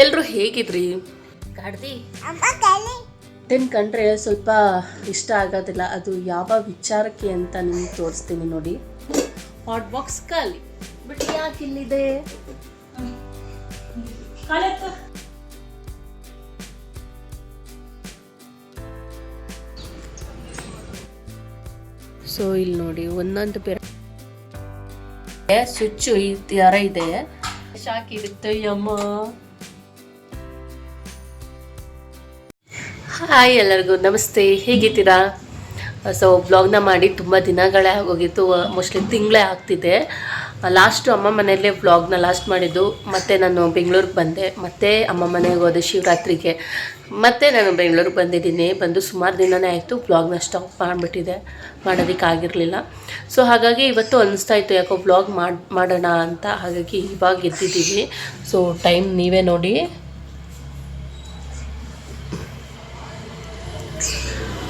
ಎಲ್ಲರೂ ಹೇಗಿದ್ರಿ? ಗಾಡ್ದಿ ತಿನ್ಕಂಡ್ರೆ ಸ್ವಲ್ಪ ಇಷ್ಟ ಆಗೋದಿಲ್ಲ. ಅದು ಯಾವ ವಿಚಾರಕ್ಕೆ ಅಂತ ನಿಮ್ಗೆ ತೋರಿಸ್ತೀನಿ ನೋಡಿ. ಹಾಟ್ ಬಾಕ್ಸ್ ಖಾಲಿ, ಬಟ್ ಯಾಕೆ ಇಲ್ಲಿದೆ? ಸೊ ಇಲ್ಲಿ ನೋಡಿ, ಒಂದೊಂದು ಬೇರೆ ಸ್ವಿಚ್ ಈ ತರ ಇದೆ. ಶಾಕ್ ಇರುತ್ತೆ ಅಮ್ಮ. ಹಾಯ್ ಎಲ್ಲರಿಗೂ ನಮಸ್ತೆ, ಹೇಗಿದ್ದೀರಾ? ಸೊ ಬ್ಲಾಗ್ನ ಮಾಡಿ ತುಂಬ ದಿನಗಳೇ ಆಗೋಗಿತ್ತು, ಮೋಸ್ಟ್ಲಿ ತಿಂಗಳೇ ಆಗ್ತಿದೆ. ಲಾಸ್ಟು ಅಮ್ಮ ಮನೆಯಲ್ಲೇ ವ್ಲಾಗ್ನ ಲಾಸ್ಟ್ ಮಾಡಿದ್ದು. ಮತ್ತು ನಾನು ಬೆಂಗಳೂರಿಗೆ ಬಂದೆ, ಮತ್ತು ಅಮ್ಮ ಮನೆಗೆ ಹೋದೆ ಶಿವರಾತ್ರಿಗೆ. ಮತ್ತು ನಾನು ಬೆಂಗಳೂರಿಗೆ ಬಂದಿದ್ದೀನಿ. ಬಂದು ಸುಮಾರು ದಿನವೇ ಆಯಿತು, ವ್ಲಾಗ್ನ ಸ್ಟಾಪ್ ಮಾಡಿಬಿಟ್ಟಿದೆ, ಮಾಡೋದಕ್ಕಾಗಿರಲಿಲ್ಲ. ಸೊ ಹಾಗಾಗಿ ಇವತ್ತು ಅನ್ನಿಸ್ತಾ ಇತ್ತು ಯಾಕೋ ವ್ಲಾಗ್ ಮಾಡೋಣ ಅಂತ. ಹಾಗಾಗಿ ಇವಾಗ ಎದ್ದಿದ್ದೀವಿ. ಸೊ ಟೈಮ್ ನೀವೇ ನೋಡಿ.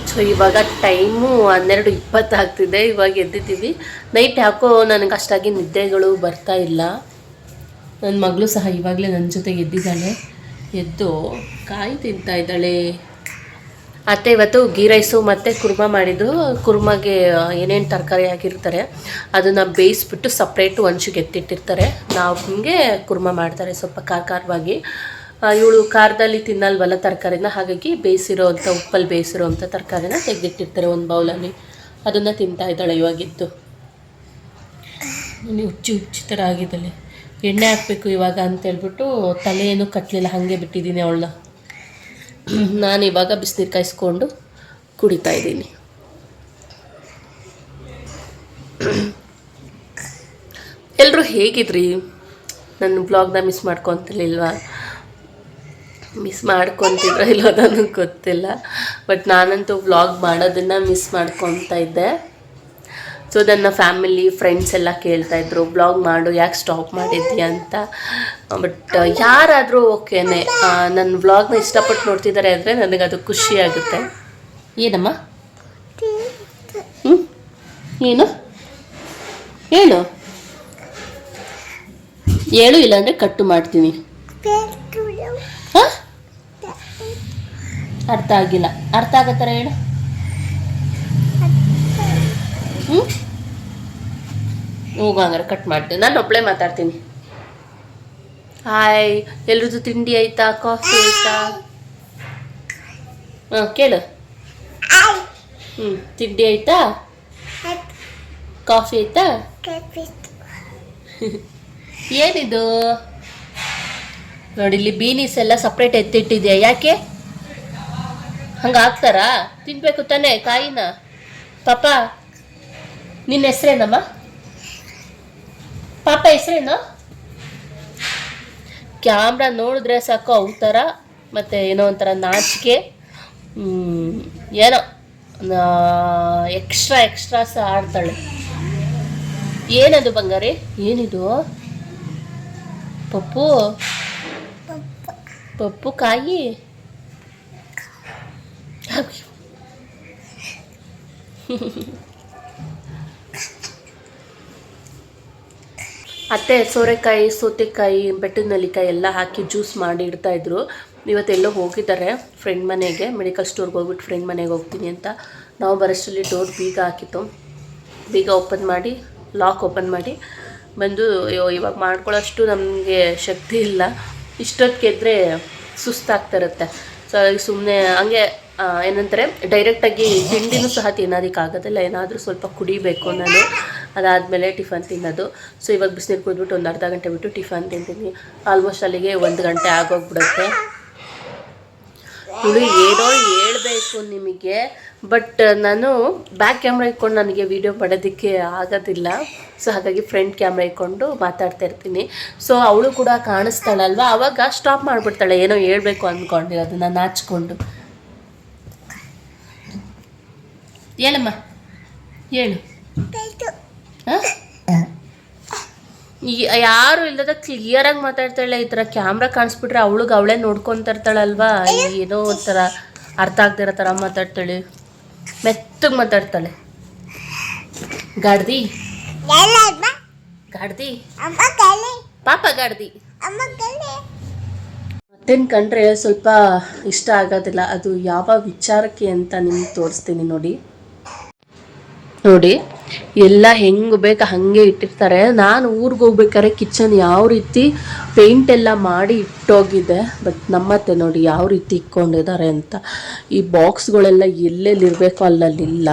ಸೊ ಇವಾಗ ಟೈಮು 12:20 ಆಗ್ತಿದೆ. ಇವಾಗ ಎದ್ದಿದ್ದೀವಿ. ನೈಟ್ ಯಾಕೋ ನನಗೆ ಅಷ್ಟಾಗಿ ನಿದ್ದೆಗಳು ಬರ್ತಾ ಇಲ್ಲ. ನನ್ನ ಮಗಳು ಸಹ ಇವಾಗಲೇ ನನ್ನ ಜೊತೆಗೆ ಎದ್ದಿದ್ದಾಳೆ. ಎದ್ದು ಕಾಯಿ ತಿಂತಾ ಇದ್ದಾಳೆ. ಅತ್ತೆ ಇವತ್ತು ಗೀ ರೈಸು ಮತ್ತು ಕುರ್ಮಾ ಮಾಡಿದ್ದು. ಕುರ್ಮಾಗೆ ಏನೇನು ತರಕಾರಿ ಹಾಕಿರ್ತಾರೆ ಅದನ್ನು ಬೇಯಿಸ್ಬಿಟ್ಟು ಸಪ್ರೇಟು ಒಂಚಿಗೆ ಎತ್ತಿಟ್ಟಿರ್ತಾರೆ. ನಾವು ಹಿಂಗೆ ಕುರ್ಮಾ ಮಾಡ್ತಾರೆ, ಸ್ವಲ್ಪ ಖಾರವಾಗಿ. ಇವಳು ಖಾರದಲ್ಲಿ ತಿನ್ನಲ್ವಲ್ಲ ತರಕಾರಿನ, ಹಾಗಾಗಿ ಬೇಯಿಸಿರೋ ಅಂಥ ಉಪ್ಪಲ್ಲಿ ಬೇಯಿಸಿರೋ ಅಂಥ ತರಕಾರಿನ ತೆಗೆದಿಟ್ಟಿರ್ತಾರೆ ಒಂದು ಬೌಲಲ್ಲಿ. ಅದನ್ನು ತಿಂತಾ ಇದ್ದಾಳೆ ಇವಾಗಿದ್ದು. ಹುಚ್ಚಿ ಥರ ಆಗಿದ್ದಾಳೆ. ಎಣ್ಣೆ ಹಾಕಬೇಕು ಇವಾಗ ಅಂತೇಳ್ಬಿಟ್ಟು ತಲೆ ಏನೂ ಕಟ್ಟಲಿಲ್ಲ, ಹಾಗೆ ಬಿಟ್ಟಿದ್ದೀನಿ ಅವಳನ್ನ. ನಾನು ಇವಾಗ ಬಿಸಿನೀರು ಕಾಯಿಸ್ಕೊಂಡು ಕುಡಿತಾ ಇದ್ದೀನಿ. ಎಲ್ಲರೂ ಹೇಗಿದ್ರಿ? ನನ್ನ ಬ್ಲಾಗ್ನ ಮಿಸ್ ಮಾಡ್ಕೊತಿರ್ಲಿಲ್ವಾ? ಮಿಸ್ ಮಾಡ್ಕೊತಿದ್ರೆ ಇಲ್ಲೋ ನನಗೆ ಗೊತ್ತಿಲ್ಲ, ಬಟ್ ನಾನಂತೂ ವ್ಲಾಗ್ ಮಾಡೋದನ್ನು ಮಿಸ್ ಮಾಡ್ಕೊತಾ ಇದ್ದೆ. ಸೊ ನನ್ನ ಫ್ಯಾಮಿಲಿ ಫ್ರೆಂಡ್ಸ್ ಎಲ್ಲ ಕೇಳ್ತಾಯಿದ್ರು, ವ್ಲಾಗ್ ಮಾಡು, ಯಾಕೆ ಸ್ಟಾಪ್ ಮಾಡಿದ್ದೀಯ ಅಂತ. ಬಟ್ ಯಾರಾದರೂ ಓಕೆನೆ, ನನ್ನ ವ್ಲಾಗ್ನ ಇಷ್ಟಪಟ್ಟು ನೋಡ್ತಿದ್ದಾರೆ ಅಂದರೆ ನನಗದು ಖುಷಿ ಆಗುತ್ತೆ. ಏನಮ್ಮ? ಏನು ಹೇಳು ಹೇಳು, ಇಲ್ಲಾಂದರೆ ಕಟ್ಟು ಮಾಡ್ತೀನಿ. ಹಾಂ, ಅರ್ಥ ಆಗಿಲ್ಲ. ಅರ್ಥ ಆಗೋ ಥರ ಹೇಳು. ಹೋಗು, ಹಂಗಾರೆ ಕಟ್ ಮಾಡ್ತೀನಿ. ನಾನು ಒಬ್ಬಳೇ ಮಾತಾಡ್ತೀನಿ. ಹಾಯ್, ಎಲ್ರದ್ದು ತಿಂಡಿ ಆಯಿತಾ? ಕಾಫಿ ಆಯಿತಾ? ಹಾಂ ಕೇಳು. ತಿಂಡಿ ಆಯಿತಾ? ಕಾಫಿ ಆಯಿತಾ? ಏನಿದು ನೋಡಿ, ಇಲ್ಲಿ ಬೀನೀಸ್ ಎಲ್ಲ ಸಪ್ರೇಟ್ ಎತ್ತಿಟ್ಟಿದ್ಯಾ. ಯಾಕೆ ಹಂಗೆ ಹಾಕ್ತಾರಾ? ತಿನ್ಬೇಕು ತಾನೇ ಕಾಯಿನ. ಪಾಪ ನಿನ್ನ ಹೆಸ್ರೇನಮ್ಮ? ಪಾಪ ಹೆಸ್ರೇನು? ಕ್ಯಾಮ್ರಾ ನೋಡಿದ್ರೆ ಸಾಕು ಅವು ಥರ, ಮತ್ತು ಏನೋ ಒಂಥರ ನಾಚಿಕೆ, ಏನೋ ಎಕ್ಸ್ಟ್ರಾ ಸಹ ಆಡ್ತಾಳೆ. ಏನದು ಬಂಗಾರಿ? ಏನಿದು? ಪಪ್ಪು ಪಪ್ಪು ಕಾಯಿ. ಅತ್ತೆ ಸೋರೆಕಾಯಿ, ಸೌತೆಕಾಯಿ, ಬೆಟ್ಟದ ನೆಲ್ಲಿಕಾಯಿ ಎಲ್ಲ ಹಾಕಿ ಜ್ಯೂಸ್ ಮಾಡಿ ಇಡ್ತಾಯಿದ್ರು. ಇವತ್ತೆಲ್ಲೋ ಹೋಗಿದ್ದಾರೆ ಫ್ರೆಂಡ್ ಮನೆಗೆ, ಮೆಡಿಕಲ್ ಸ್ಟೋರ್ಗೆ ಹೋಗ್ಬಿಟ್ಟು ಫ್ರೆಂಡ್ ಮನೆಗೆ ಹೋಗ್ತೀನಿ ಅಂತ. ನಾವು ಬರೋಷ್ಟರಲ್ಲಿ ಡೋರ್ ಬೀಗ ಹಾಕಿತ್ತು. ಬೀಗ ಓಪನ್ ಮಾಡಿ, ಲಾಕ್ ಓಪನ್ ಮಾಡಿ ಬಂದು, ಇವಾಗ ಮಾಡ್ಕೊಳ್ಳೋಷ್ಟು ನಮಗೆ ಶಕ್ತಿ ಇಲ್ಲ. ಇಷ್ಟೊತ್ತಿಗೆದ್ರೆ ಸುಸ್ತಾಗ್ತಿರುತ್ತೆ. ಸೊ ಸುಮ್ಮನೆ ಹಂಗೆ ಏನಂತಾರೆ, ಡೈರೆಕ್ಟಾಗಿ ತಿಂಡಿನೂ ಸಹ ತಿನ್ನೋದಕ್ಕಾಗೋದಿಲ್ಲ. ಏನಾದರೂ ಸ್ವಲ್ಪ ಕುಡಿಬೇಕು ನಾನು, ಅದಾದಮೇಲೆ ಟಿಫನ್ ತಿನ್ನೋದು. ಸೊ ಇವಾಗ ಬಿಸಿನೀರು ಕುಡಿದ್ಬಿಟ್ಟು ಒಂದು ಅರ್ಧ ಗಂಟೆ ಬಿಟ್ಟು ಟಿಫನ್ ತಿಂತೀನಿ. ಆಲ್ಮೋಸ್ಟ್ ಅಲ್ಲಿಗೆ 1 ಗಂಟೆ ಆಗೋಗ್ಬಿಡುತ್ತೆ. ಇವಳು ಏನೋ ಹೇಳ್ಬೇಕು ನಿಮಗೆ, ಬಟ್ ನಾನು ಬ್ಯಾಕ್ ಕ್ಯಾಮ್ರಾ ಇಟ್ಕೊಂಡು ನನಗೆ ವೀಡಿಯೋ ಮಾಡೋದಕ್ಕೆ ಆಗೋದಿಲ್ಲ. ಸೊ ಹಾಗಾಗಿ ಫ್ರಂಟ್ ಕ್ಯಾಮ್ರಾ ಇಟ್ಕೊಂಡು ಮಾತಾಡ್ತಾ ಇರ್ತೀನಿ. ಸೊ ಅವಳು ಕೂಡ ಕಾಣಿಸ್ತಾಳಲ್ವ, ಆವಾಗ ಸ್ಟಾಪ್ ಮಾಡಿಬಿಡ್ತಾಳೆ ಏನೋ ಹೇಳ್ಬೇಕು ಅಂದ್ಕೊಂಡಿರೋದನ್ನ ನಾಚಿಕೊಂಡು. ಹೇಳಮ್ಮ, ಹೇಳು. ಹಾಂ, ಯಾರು ಇಲ್ಲದ ಕ್ಲಿಯರಾಗಿ ಮಾತಾಡ್ತಾಳೆ. ಈ ಥರ ಕ್ಯಾಮ್ರಾ ಕಾಣಿಸ್ಬಿಟ್ರೆ ಅವಳೇ ನೋಡ್ಕೊತಾ ಇರ್ತಾಳಲ್ವಾ, ಏನೋ ಒಂಥರ ಅರ್ಥ ಆಗ್ದಿರೋ ಥರ ಮಾತಾಡ್ತಾಳೆ, ಮೆತ್ತಗೆ ಮಾತಾಡ್ತಾಳೆ. ಗಾಡ್ದಿ ಗಾಡ್ದಿ ಪಾಪ ಗಾಡ್ದಿ ಅದನ್ನು ಕಂಡ್ರೆ ಸ್ವಲ್ಪ ಇಷ್ಟ ಆಗೋದಿಲ್ಲ. ಅದು ಯಾವ ವಿಚಾರಕ್ಕೆ ಅಂತ ನಿಮ್ಗೆ ತೋರಿಸ್ತೀನಿ ನೋಡಿ. ನೋಡಿ ಎಲ್ಲ ಹೆಂಗೆ ಬೇಕು ಹಾಗೆ ಇಟ್ಟಿರ್ತಾರೆ. ನಾನು ಊರಿಗೆ ಹೋಗ್ಬೇಕಾದ್ರೆ ಕಿಚನ್ ಯಾವ ರೀತಿ ಪೇಂಟ್ ಎಲ್ಲ ಮಾಡಿ ಇಟ್ಟೋಗಿದೆ. ಬಟ್ ನಮ್ಮತ್ತೆ ನೋಡಿ ಯಾವ ರೀತಿ ಇಟ್ಕೊಂಡಿದ್ದಾರೆ ಅಂತ. ಈ ಬಾಕ್ಸ್ಗಳೆಲ್ಲ ಎಲ್ಲೆಲ್ಲಿ ಇರಬೇಕು ಅಲ್ಲಲ್ಲಿಲ್ಲ.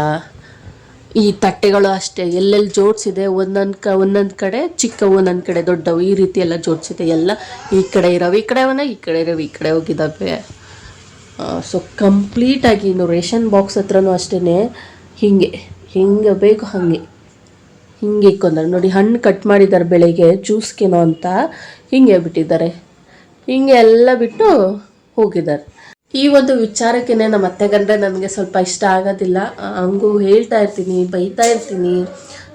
ಈ ತಟ್ಟೆಗಳು ಅಷ್ಟೇ ಎಲ್ಲೆಲ್ಲಿ ಜೋಡಿಸಿದೆ, ಒಂದೊಂದು ಕಡೆ ಚಿಕ್ಕವು, ಒಂದೊಂದು ಕಡೆ ದೊಡ್ಡವು, ಈ ರೀತಿ ಎಲ್ಲ ಜೋಡಿಸಿದೆ. ಎಲ್ಲ ಈ ಕಡೆ ಇರೋವು ಈ ಕಡೆ ಅವನ್ನ, ಈ ಕಡೆ ಇರೋವು ಈ ಕಡೆ ಹೋಗಿದ್ದಾವೆ. ಸೊ ಕಂಪ್ಲೀಟಾಗಿ ಇನ್ನು ರೇಷನ್ ಬಾಕ್ಸ್ ಹತ್ರನೂ ಅಷ್ಟೇ ಹಿಂಗೆ ಬೇಕು ಹಿಂಗೆ ಇಕ್ಕೊಂತಾರೆ ನೋಡಿ. ಹಣ್ಣು ಕಟ್ ಮಾಡಿದ್ದಾರೆ ಬೆಳಗ್ಗೆ ಜ್ಯೂಸ್ಗೇನೋ ಅಂತ, ಹಿಂಗೆ ಬಿಟ್ಟಿದ್ದಾರೆ. ಹಿಂಗೆ ಎಲ್ಲ ಬಿಟ್ಟು ಹೋಗಿದ್ದಾರೆ. ಈ ಒಂದು ವಿಚಾರಕ್ಕೆ ನಮ್ಮ ಅತ್ತೆ ಗಂಡ ನನಗೆ ಸ್ವಲ್ಪ ಇಷ್ಟ ಆಗೋದಿಲ್ಲ. ಹಂಗೂ ಹೇಳ್ತಾ ಇರ್ತೀನಿ, ಬೈತಾ ಇರ್ತೀನಿ,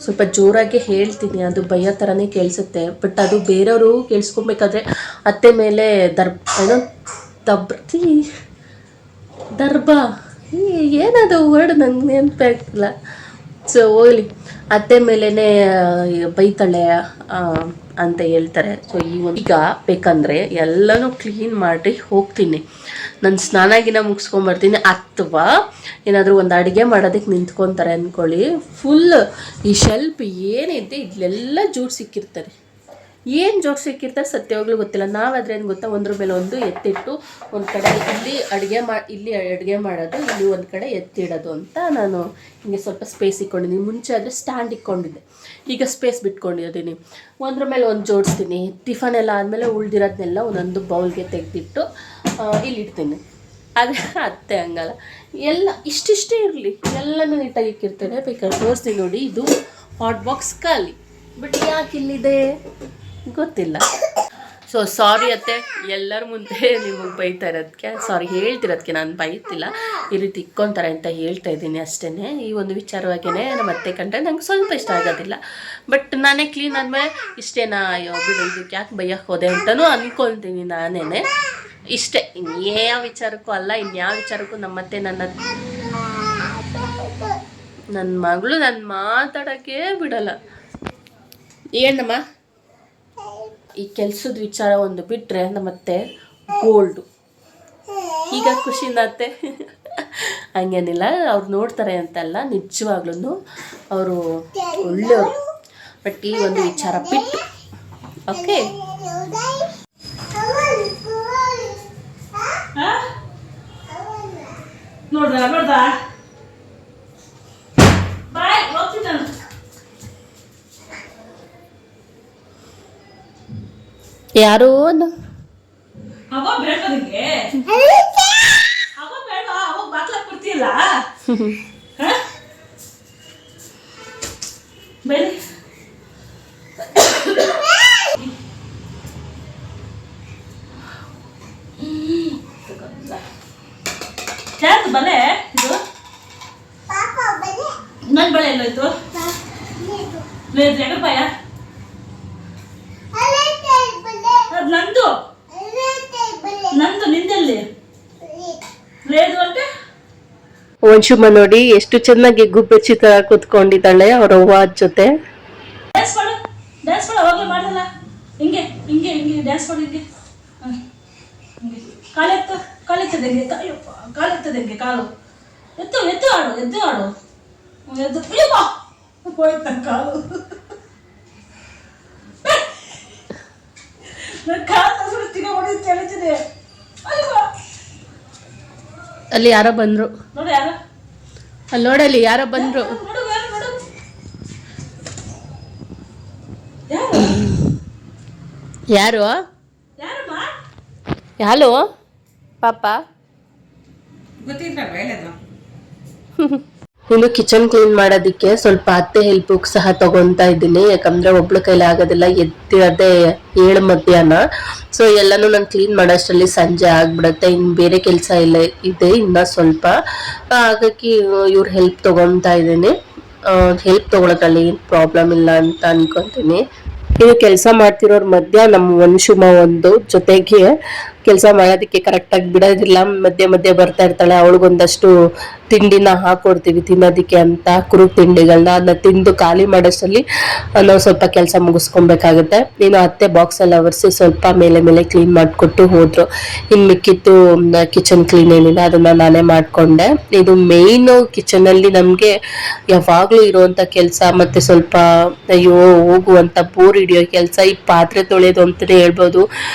ಸ್ವಲ್ಪ ಜೋರಾಗಿ ಹೇಳ್ತೀನಿ. ಅದು ಬೈಯೋ ಥರನೇ ಕೇಳಿಸುತ್ತೆ. ಬಟ್ ಅದು ಬೇರೆಯವರು ಕೇಳಿಸ್ಕೊಬೇಕಾದ್ರೆ ಅತ್ತೆ ಮೇಲೆ ದರ್ಬ ಏನದು ವರ್ಡ್ ನಂಗೆ ನೆನಪಾಗ್ತಿಲ್ಲ. ಸೊ ಹೋಗ್ಲಿ, ಅತ್ತೆ ಮೇಲೇ ಬೈತಾಳೆ ಅಂತ ಹೇಳ್ತಾರೆ. ಸೊ ಈಗ ಬೇಕಂದರೆ ಎಲ್ಲನೂ ಕ್ಲೀನ್ ಮಾಡಿ ಹೋಗ್ತೀನಿ. ನಾನು ಸ್ನಾನಗಿನ ಮುಗಿಸ್ಕೊಂಬರ್ತೀನಿ, ಅಥವಾ ಏನಾದರೂ ಒಂದು ಅಡುಗೆ ಮಾಡೋದಕ್ಕೆ ನಿಂತ್ಕೊತಾರೆ ಅಂದ್ಕೊಳ್ಳಿ. ಫುಲ್ ಈ ಶೆಲ್ಫ್ ಏನಿದೆ ಇಲ್ಲೆಲ್ಲ ಜೋಡ್ ಸಿಕ್ಕಿರ್ತಾರೆ. ಏನು ಜೋಡ್ ಸಿಕ್ಕಿರ್ತಾರೆ ಸತ್ಯವಾಗ್ಲೂ ಗೊತ್ತಿಲ್ಲ. ನಾವಾದರೆ ಏನು ಗೊತ್ತಾ, ಒಂದ್ರ ಮೇಲೆ ಒಂದು ಎತ್ತಿಟ್ಟು ಒಂದು ಕಡೆ ಇಲ್ಲಿ ಅಡುಗೆ ಮಾಡೋದು, ಇಲ್ಲಿ ಒಂದು ಕಡೆ ಎತ್ತಿಡೋದು ಅಂತ ನಾನು ಹಿಂಗೆ ಸ್ವಲ್ಪ ಸ್ಪೇಸ್ ಇಟ್ಕೊಂಡಿದ್ದೀನಿ. ಮುಂಚೆ ಆದರೆ ಸ್ಟ್ಯಾಂಡ್ ಇಟ್ಕೊಂಡಿದ್ದೆ, ಈಗ ಸ್ಪೇಸ್ ಬಿಟ್ಕೊಂಡಿದ್ದೀನಿ. ಒಂದ್ರ ಮೇಲೆ ಒಂದು ಜೋಡಿಸ್ತೀನಿ. ಟಿಫನ್ ಎಲ್ಲ ಆದಮೇಲೆ ಉಳ್ದಿರೋದನ್ನೆಲ್ಲ ಒಂದೊಂದು ಬೌಲ್ಗೆ ತೆಗೆದಿಟ್ಟು ಇಲ್ಲಿ ಇಡ್ತೀನಿ. ಆದರೆ ಅತ್ತೆ ಹಂಗಲ್ಲ, ಎಲ್ಲ ಇಷ್ಟಿಷ್ಟೇ ಇರಲಿ, ಎಲ್ಲನೂ ನೀಟಾಗಿ ಇಕ್ಕಿರ್ತೇನೆ. ಬೇಕಾದ್ರೆ ತೋರಿಸ್ತೀನಿ ನೋಡಿ. ಇದು ಹಾಟ್ ಬಾಕ್ಸ್ ಖಾಲಿ, ಬಟ್ ಯಾಕೆ ಇಲ್ಲಿದೆ ಗೊತ್ತಿಲ್ಲ. ಸೊ ಸಾರಿ ಅತ್ತೆ, ಎಲ್ಲರ ಮುಂದೆ ನಿಮಗೆ ಬೈತಾ ಇರೋದಕ್ಕೆ, ಸಾರಿ ಹೇಳ್ತಿರೋದಕ್ಕೆ. ನಾನು ಬೈತಿಲ್ಲ, ಈ ರೀತಿ ಇಕ್ಕೊತಾರೆ ಅಂತ ಹೇಳ್ತಾ ಇದ್ದೀನಿ ಅಷ್ಟೇ. ಈ ಒಂದು ವಿಚಾರವಾಗಿಯೇ ನಮ್ಮ ಅತ್ತೆ ಕಂಡ್ರೆ ನಂಗೆ ಸ್ವಲ್ಪ ಇಷ್ಟ ಆಗೋದಿಲ್ಲ. ಬಟ್ ನಾನೇ ಕ್ಲೀನ್ ಆದಮೇಲೆ ಇಷ್ಟೇನಾ, ಅಯ್ಯೋ ಬಿಡು ಇದಕ್ಕೆ ಯಾಕೆ ಬೈಯಕ್ಕೆ ಹೋದೆ ಅಂತಲೂ ಅಂದ್ಕೊಳ್ತೀನಿ ನಾನೇ. ಇಷ್ಟೇ, ಇನ್ಯಾವ ವಿಚಾರಕ್ಕೂ ಅಲ್ಲ, ಇನ್ಯಾವ ವಿಚಾರಕ್ಕೂ ನಮ್ಮತ್ತೆ ನನ್ನ ಮಗಳು ನಾನು ಮಾತಾಡೋಕ್ಕೆ ಬಿಡಲ್ಲ. ಏನಮ್ಮ, ಈ ಕೆಲಸದ ವಿಚಾರ ಒಂದು ಬಿಟ್ಟರೆ ನಮ್ಮತ್ತೆ ಗೋಲ್ಡು. ಈಗ ಖುಷಿನತ್ತೆ ಹಂಗೇನಿಲ್ಲ, ಅವ್ರು ನೋಡ್ತಾರೆ ಅಂತಲ್ಲ, ನಿಜವಾಗ್ಲೂ ಅವರು ಒಳ್ಳೆಯವರು. ಬಟ್ ಈ ಒಂದು ವಿಚಾರ ಬಿಟ್ಟು ಓಕೆ. ನೋಡ್ದಾ ಯಾರೋ ಬಲೆ ಇದು ನನ್ನ ಬಳೆ ಎಲ್ಲೋಯ್ತು? ರೂಪಾಯ ನಂದು ನಿಂದಲ್ಲಿ ಲೇದು ಅಂತ. ವಂಶುಮ ನೋಡಿ ಎಷ್ಟು ಚೆನ್ನಾಗಿ ಗುಬ್ಬೆ ಚಿತ್ರ ಕೂತ್ಕೊಂಡಿದ್ದಾಳೆ ಅವ್ರ ಅವ್ವ ಜೊತೆ. ಡ್ಯಾನ್ಸ್ ಮಾಡು ಅವಾಗಲೇ ಮಾಡಲ್ಲ. ಹಿಂಗೆ ಹಿಂಗೆ ಹಿಂಗೆ ಡ್ಯಾನ್ಸ್ ಮಾಡು. ಹಿಂಗೆ ಕಾಲೆತ್ತದಂಗೆ, ಕಾಲೆತ್ತದಂಗೆ ಕಾಲು ಎತ್ತು ಎತ್ತು ಆಡು ಎದ್ದು ಆಡು ಎದ್ದು ಹೋಯ್ತು ನನ್ನ ಕಾಲು. ಅಲ್ಲಿ ಯಾರೋ ಬಂದ್ರು ನೋಡಿ, ಅಲ್ಲಿ ನೋಡಲ್ಲಿ ಯಾರೋ ಬಂದ್ರು. ಯಾರು ಯಾರು ಪಾಪ ಇನ್ನು ಕಿಚನ್ ಕ್ಲೀನ್ ಮಾಡೋದಕ್ಕೆ ಸ್ವಲ್ಪ ಅತ್ತೆ ಹೆಲ್ಪ್ ಸಹ ತಗೊಂತಾ ಇದ್ದೀನಿ. ಯಾಕಂದ್ರೆ ಒಬ್ಳು ಕೈಲಿ ಆಗೋದಿಲ್ಲ, ಎದ್ದಿರದೆ 7 ಮಧ್ಯಾಹ್ನ. ಸೊ ಎಲ್ಲಾನು ನಾನು ಕ್ಲೀನ್ ಮಾಡೋಷ್ಟರಲ್ಲಿ ಸಂಜೆ ಆಗ್ಬಿಡತ್ತೆ. ಇನ್ನು ಬೇರೆ ಕೆಲಸ ಎಲ್ಲ ಇದೆ ಇನ್ನ ಸ್ವಲ್ಪ, ಹಾಗಾಗಿ ಇವ್ರ ಹೆಲ್ಪ್ ತಗೊಂತಾ ಇದ್ದೀನಿ. ಹೆಲ್ಪ್ ತಗೊಳೋದ್ರಲ್ಲಿ ಏನು ಪ್ರಾಬ್ಲಮ್ ಇಲ್ಲ ಅಂತ ಅನ್ಕೊಂತೀನಿ. ಇನ್ನು ಕೆಲಸ ಮಾಡ್ತಿರೋರ್ ಮಧ್ಯ ನಮ್ಮ ವಂಶುಮ ಒಂದು ಜೊತೆಗೆ ಕೆಲಸ ಮಾಡೋದಕ್ಕೆ ಕರೆಕ್ಟಾಗಿ ಬಿಡೋದಿಲ್ಲ, ಮಧ್ಯೆ ಮಧ್ಯೆ ಬರ್ತಾ ಇರ್ತಾಳೆ. ಅವಳಿಗೊಂದಷ್ಟು ತಿಂಡಿನ ಹಾಕೊಡ್ತೀವಿ ತಿನ್ನೋದಕ್ಕೆ ಅಂತ, ಕುರುಕ್ ತಿಂಡಿಗಳನ್ನ. ಅದನ್ನ ತಿಂದು ಖಾಲಿ ಮಾಡೋಷ್ಟರಲ್ಲಿ ನಾವು ಸ್ವಲ್ಪ ಕೆಲಸ ಮುಗಿಸ್ಕೊಬೇಕಾಗುತ್ತೆ. ನೀನು ಅತ್ತೆ ಬಾಕ್ಸ್ ಎಲ್ಲ ಒರೆಸಿ ಸ್ವಲ್ಪ ಮೇಲೆ ಮೇಲೆ ಕ್ಲೀನ್ ಮಾಡಿಕೊಟ್ಟು ಹೋದ್ರು. ಇನ್ನು ಮಿಕ್ಕಿತ್ತು ಕಿಚನ್ ಕ್ಲೀನ್ ಏನಿದೆ ಅದನ್ನ ನಾನೇ ಮಾಡ್ಕೊಂಡೆ. ಇದು ಮೇಯ್ನ್ ಕಿಚನ್ ಅಲ್ಲಿ ನಮ್ಗೆ ಯಾವಾಗ್ಲೂ ಇರುವಂತ ಕೆಲಸ, ಮತ್ತೆ ಸ್ವಲ್ಪ ಅಯ್ಯೋ ಹೋಗುವಂತ ಬೋರ್ ಹಿಡಿಯೋ ಕೆಲಸ ಈ ಪಾತ್ರೆ ತೊಳೆಯೋದು ಅಂತಾನೆ ಹೇಳ್ಬೋದು.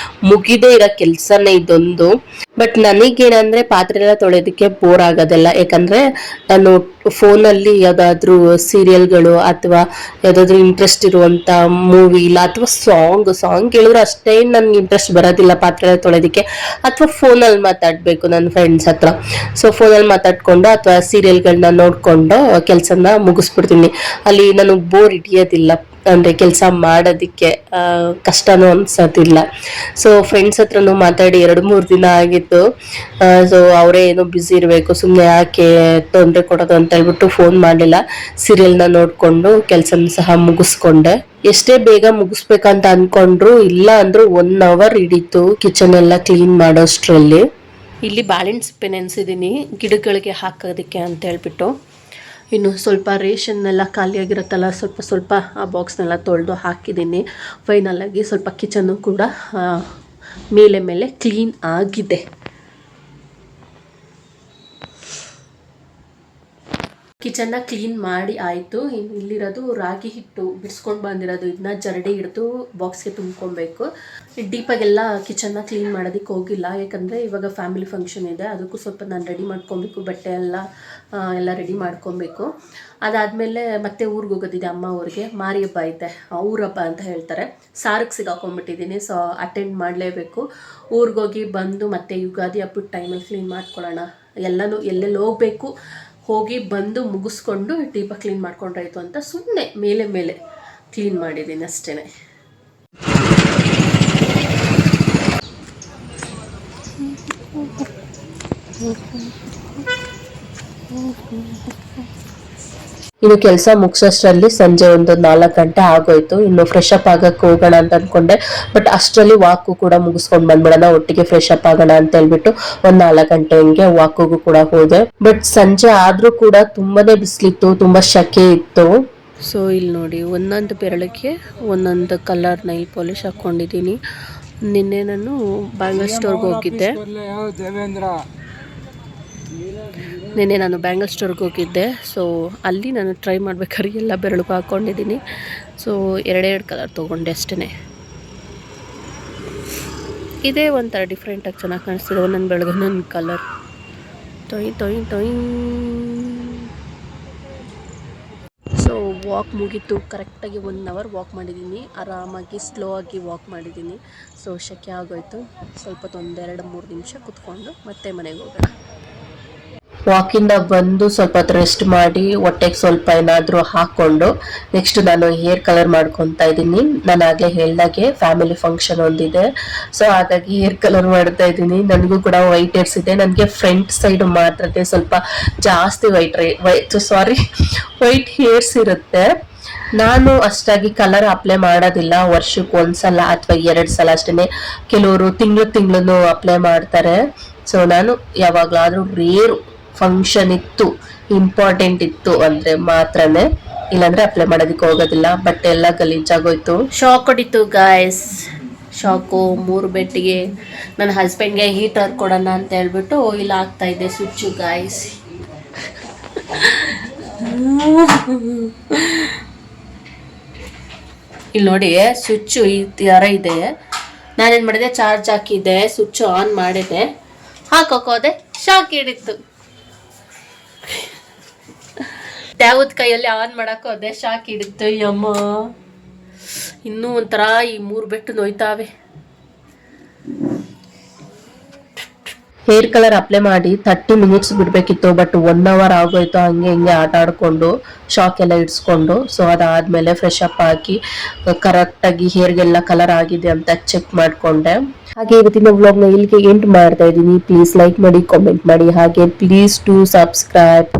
ಮುಗಿದೇ ಇರೋ ಕೆಲ್ಸನೇ ಇದೊಂದು. ಬಟ್ ನನಗೇನಂದ್ರೆ ಪಾತ್ರೆ ಎಲ್ಲ ತೊಳೆಯೋದಕ್ಕೆ ಬೋರ್ ಆಗೋದಿಲ್ಲ, ಯಾಕಂದ್ರೆ ನಾನು ಫೋನಲ್ಲಿ ಯಾವ್ದಾದ್ರು ಸೀರಿಯಲ್ಗಳು ಅಥವಾ ಯಾವ್ದಾದ್ರು ಇಂಟ್ರೆಸ್ಟ್ ಇರುವಂತ ಮೂವಿ ಇಲ್ಲ ಅಥವಾ ಸಾಂಗ್ ಕೇಳಿದ್ರೆ ಅಷ್ಟೇ ನನ್ಗೆ ಇಂಟ್ರೆಸ್ಟ್ ಬರೋದಿಲ್ಲ ಪಾತ್ರೆ ಎಲ್ಲ ತೊಳೆಯೋದಕ್ಕೆ. ಅಥವಾ ಫೋನಲ್ಲಿ ಮಾತಾಡ್ಬೇಕು ನನ್ನ ಫ್ರೆಂಡ್ಸ್ ಹತ್ರ. ಸೊ ಫೋನಲ್ಲಿ ಮಾತಾಡ್ಕೊಂಡು ಅಥವಾ ಸೀರಿಯಲ್ಗಳನ್ನ ನೋಡ್ಕೊಂಡು ಕೆಲಸನ ಮುಗಿಸ್ಬಿಡ್ತೀನಿ. ಅಲ್ಲಿ ನನಗೆ ಬೋರ್ ಹಿಡಿಯೋದಿಲ್ಲ, ಅಂದ್ರೆ ಕೆಲಸ ಮಾಡೋದಿಕ್ಕೆ ಕಷ್ಟನೂ ಅನ್ಸೋದಿಲ್ಲ. ಸೊ ಫ್ರೆಂಡ್ಸ್ ಹತ್ರನೂ ಮಾತಾಡಿ 2-3 ದಿನ ಆಗಿತ್ತು. ಸೊ ಅವರೇ ಏನೋ ಬ್ಯುಸಿ ಇರಬೇಕು, ಸುಮ್ಮನೆ ಯಾಕೆ ತೊಂದರೆ ಕೊಡೋದು ಅಂತ ಹೇಳ್ಬಿಟ್ಟು ಫೋನ್ ಮಾಡಲಿಲ್ಲ. ಸೀರಿಯಲ್ನ ನೋಡ್ಕೊಂಡು ಕೆಲಸನ ಸಹ ಮುಗಿಸ್ಕೊಂಡೆ. ಎಷ್ಟೇ ಬೇಗ ಮುಗಿಸ್ಬೇಕಂತ ಅನ್ಕೊಂಡ್ರು ಇಲ್ಲ ಅಂದ್ರೂ 1 hour ಹಿಡಿತು ಕಿಚನ್ ಎಲ್ಲ ಕ್ಲೀನ್ ಮಾಡೋಷ್ಟ್ರಲ್ಲಿ. ಇಲ್ಲಿ ಬಾಳೆಹಣ್ಣು ಸಿಪ್ಪೆ ನೆನೆಸಿದ್ದೀನಿ ಗಿಡಗಳಿಗೆ ಹಾಕೋದಕ್ಕೆ ಅಂತ ಹೇಳ್ಬಿಟ್ಟು. ಇನ್ನು ಸ್ವಲ್ಪ ರೇಷನ್ನೆಲ್ಲ ಖಾಲಿಯಾಗಿರುತ್ತಲ್ಲ, ಸ್ವಲ್ಪ ಆ ಬಾಕ್ಸ್ನೆಲ್ಲ ತೊಳೆದು ಹಾಕಿದ್ದೀನಿ. ಫೈನಲಾಗಿ ಸ್ವಲ್ಪ ಕಿಚನ್ನು ಕೂಡ ಮೇಲೆ ಕ್ಲೀನ್ ಆಗಿದೆ. ಕಿಚನ್ನ ಕ್ಲೀನ್ ಮಾಡಿ ಆಯಿತು. ಇನ್ನು ಇಲ್ಲಿರೋದು ರಾಗಿ ಹಿಟ್ಟು ಬಿಡಿಸ್ಕೊಂಡು ಬಂದಿರೋದು, ಇದನ್ನ ಜರಡಿ ಹಿಡಿದು ಬಾಕ್ಸ್ಗೆ ತುಂಬ್ಕೊಬೇಕು. ಡೀಪಾಗೆಲ್ಲ ಕಿಚನ್ನ ಕ್ಲೀನ್ ಮಾಡೋದಕ್ಕೆ ಹೋಗಿಲ್ಲ, ಯಾಕಂದರೆ ಇವಾಗ ಫ್ಯಾಮಿಲಿ ಫಂಕ್ಷನ್ ಇದೆ, ಅದಕ್ಕೂ ಸ್ವಲ್ಪ ನಾನು ರೆಡಿ ಮಾಡ್ಕೊಬೇಕು. ಬಟ್ಟೆ ಎಲ್ಲ ರೆಡಿ ಮಾಡ್ಕೊಬೇಕು. ಅದಾದಮೇಲೆ ಮತ್ತೆ ಊರಿಗೆ ಹೋಗೋದಿದೆ, ಅಮ್ಮ ಊರಿಗೆ. ಮಾರಿ ಹಬ್ಬ ಐತೆ, ಊರ ಹಬ್ಬ ಅಂತ ಹೇಳ್ತಾರೆ. ಸಾರಿಗೆ ಸಿಗಾಕೊಂಡ್ಬಿಟ್ಟಿದ್ದೀನಿ, ಸೊ ಅಟೆಂಡ್ ಮಾಡಲೇಬೇಕು. ಊರಿಗೋಗಿ ಬಂದು ಮತ್ತೆ ಯುಗಾದಿ ಹಬ್ಬದ ಟೈಮಲ್ಲಿ ಕ್ಲೀನ್ ಮಾಡ್ಕೊಳ್ಳೋಣ. ಎಲ್ಲನೂ ಎಲ್ಲೆಲ್ಲಿ ಹೋಗಬೇಕು ಹೋಗಿ ಬಂದು ಮುಗಿಸ್ಕೊಂಡು ಡೀಪ ಕ್ಲೀನ್ ಮಾಡ್ಕೊಂಡ್ರಾಯ್ತು ಅಂತ ಸುಮ್ಮನೆ ಮೇಲೆ ಕ್ಲೀನ್ ಮಾಡಿದ್ದೀನಿ ಅಷ್ಟೇ. ಇನ್ನು ಕೆಲಸ ಮುಗಿಸೋಷ್ಟರಲ್ಲಿ ಸಂಜೆ ಒಂದು 4 ಗಂಟೆ ಆಗೋಯ್ತು. ಇನ್ನು ಫ್ರೆಶ್ ಅಪ್ ಆಗಕ್ಕೆ ಹೋಗೋಣ ಅಂತ ಅನ್ಕೊಂಡೆ, ಬಟ್ ಅಷ್ಟರಲ್ಲಿ ವಾಕು ಕೂಡ ಮುಗಿಸ್ಕೊಂಡು ಬಂದ್ಬಿಡೋಣ, ಒಟ್ಟಿಗೆ ಫ್ರೆಶ್ ಅಪ್ ಆಗೋಣ ಅಂತ ಹೇಳ್ಬಿಟ್ಟು ಒಂದು 4 ಗಂಟೆ ಹಂಗೆ ವಾಕಿಗೂ ಕೂಡ ಹೋದೆ. ಬಟ್ ಸಂಜೆ ಆದ್ರೂ ಕೂಡ ತುಂಬಾನೇ ಬಿಸಿಲಿತ್ತು, ತುಂಬಾ ಶೆಕೆ ಇತ್ತು. ಸೊ ಇಲ್ಲಿ ನೋಡಿ, ಒಂದೊಂದು ಬೆರಳಿಗೆ ಒಂದೊಂದು ಕಲರ್ ನೈಲ್ ಪಾಲಿಶ್ ಹಾಕೊಂಡಿದ್ದೀನಿ. ನಿನ್ನೆ ನಾನು ಬ್ಯಾಂಗಲ್ ಸ್ಟೋರ್ಗೆ ಹೋಗಿದ್ದೆ. ಸೊ ಅಲ್ಲಿ ನಾನು ಟ್ರೈ ಮಾಡ್ಬೇಕಾದ್ರೆ ಎಲ್ಲ ಬೆರಳಿಗೂ ಹಾಕ್ಕೊಂಡಿದ್ದೀನಿ. ಸೊ 2 ಕಲರ್ ತೊಗೊಂಡೆ ಅಷ್ಟೇ. ಇದೇ ಒಂಥರ ಡಿಫ್ರೆಂಟಾಗಿ ಚೆನ್ನಾಗಿ ಕಾಣಿಸ್ತಿದೆ, ಒಂದೊಂದು ಬೆಳಗ್ಗೆ ಒಂದೊಂದು ಕಲರ್. ತೊಯ್. ಸೊ ವಾಕ್ ಮುಗೀತು. ಕರೆಕ್ಟಾಗಿ 1 hour ವಾಕ್ ಮಾಡಿದ್ದೀನಿ, ಆರಾಮಾಗಿ ಸ್ಲೋ ಆಗಿ ವಾಕ್ ಮಾಡಿದ್ದೀನಿ. ಸೊ ಶೆಕೆ ಆಗೋಯ್ತು. ಸ್ವಲ್ಪ 1-2-3 ನಿಮಿಷ ಕುತ್ಕೊಂಡು ಮತ್ತೆ ಮನೆಗೆ ಹೋಗೋಣ. ವಾಕಿಂದ ಬಂದು ಸ್ವಲ್ಪ ಹೊತ್ತು ರೆಸ್ಟ್ ಮಾಡಿ ಹೊಟ್ಟೆಗೆ ಸ್ವಲ್ಪ ಏನಾದರೂ ಹಾಕ್ಕೊಂಡು ನೆಕ್ಸ್ಟ್ ನಾನು ಹೇರ್ ಕಲರ್ ಮಾಡ್ಕೊತಾ ಇದ್ದೀನಿ. ನಾನು ಆಗಲೇ ಹೇಳ್ದಾಗೆ ಫ್ಯಾಮಿಲಿ ಫಂಕ್ಷನ್ ಒಂದಿದೆ, ಸೊ ಹಾಗಾಗಿ ಹೇರ್ ಕಲರ್ ಮಾಡ್ತಾ ಇದ್ದೀನಿ. ನನಗೂ ಕೂಡ ವೈಟ್ ಹೇರ್ಸ್ ಇದೆ. ನನಗೆ ಫ್ರಂಟ್ ಸೈಡ್ ಮಾತ್ರ ಸ್ವಲ್ಪ ಜಾಸ್ತಿ ವೈಟ್ ಹೇರ್ಸ್ ಇರುತ್ತೆ. ನಾನು ಅಷ್ಟಾಗಿ ಕಲರ್ ಅಪ್ಲೈ ಮಾಡೋದಿಲ್ಲ, ವರ್ಷಕ್ಕೆ 1 ಸಲ ಅಥವಾ 2 ಸಲ ಅಷ್ಟೇ. ಕೆಲವರು ತಿಂಗಳು ಅಪ್ಲೈ ಮಾಡ್ತಾರೆ. ಸೊ ನಾನು ಯಾವಾಗಲಾದ್ರೂ ರೇರು ಫಂಕ್ಷನ್ ಇತ್ತು, ಇಂಪಾರ್ಟೆಂಟ್ ಇತ್ತು ಅಂದ್ರೆ ಮಾತ್ರನೇ, ಇಲ್ಲಾಂದ್ರೆ ಅಪ್ಲೈ ಮಾಡೋದಕ್ಕೆ ಹೋಗೋದಿಲ್ಲ. ಬಟ್ಟೆ ಎಲ್ಲ ಗಲೀಜಾಗೋಯ್ತು. ಶಾಕ್ ಹೊಡಿತು ಗಾಯ್ಸ್, ಶಾಕು. 3 ಬೆಟ್ಟಿಗೆ ನನ್ನ ಹಸ್ಬೆಂಡ್ಗೆ ಹೀಟರ್ ಕೊಡೋಣ ಅಂತ ಹೇಳ್ಬಿಟ್ಟು ಇಲ್ಲಿ ಆಗ್ತಾ ಇದೆ ಸ್ವಿಚ್ಚು ಗಾಯ್ಸ್. ಇಲ್ಲಿ ನೋಡಿ, ಸ್ವಿಚ್ಚು ಈ ಥರ ಇದೆ. ನಾನೇನು ಮಾಡಿದೆ, ಚಾರ್ಜ್ ಹಾಕಿದ್ದೆ, ಸ್ವಿಚ್ ಆನ್ ಮಾಡಿದೆ, ಹಾಕೋಕೋದೆ, ಶಾಕ್ ಹಿಡಿತು. ಯಾವ್ದು ಕೈಯಲ್ಲಿ ಆನ್ ಮಾಡಕ್ಕೋ ಅದೇ ಶಾಕ್ ಹಿಡಿತು. ಯಮ್ಮ, ಇನ್ನೂ ಒಂಥರ ಈ 3 ಬೆಟ್ಟು ನೋಯ್ತಾವೆ. ಹೇರ್ ಕಲರ್ ಅಪ್ಲೈ ಮಾಡಿ 30 ಮಿನಿಟ್ಸ್ ಬಿಡ್ಬೇಕಿತ್ತು, ಬಟ್ 1 hour ಆಗೋಯ್ತು. ಹಂಗೆ ಆಟ ಆಡ್ಕೊಂಡು ಶಾಕ್ ಎಲ್ಲ ಇಡ್ಸ್ಕೊಂಡು. ಸೊ ಅದಾದ್ಮೇಲೆ ಫ್ರೆಶ್ ಅಪ್ ಹಾಕಿ ಕರೆಕ್ಟಾಗಿ ಹೇರ್ಗೆಲ್ಲ ಕಲರ್ ಆಗಿದೆ ಅಂತ ಚೆಕ್ ಮಾಡ್ಕೊಂಡೆ. ಹಾಗೆ ಇವತ್ತಿನ ವ್ಲಾಗ್ನ ಇಲ್ಲಿಗೆ ಎಂಡ್ ಮಾಡ್ತಾ ಇದ್ದೀನಿ. ಪ್ಲೀಸ್ ಲೈಕ್ ಮಾಡಿ, ಕಾಮೆಂಟ್ ಮಾಡಿ, ಹಾಗೆ ಪ್ಲೀಸ್ ಟು ಸಬ್ಸ್ಕ್ರೈಬ್.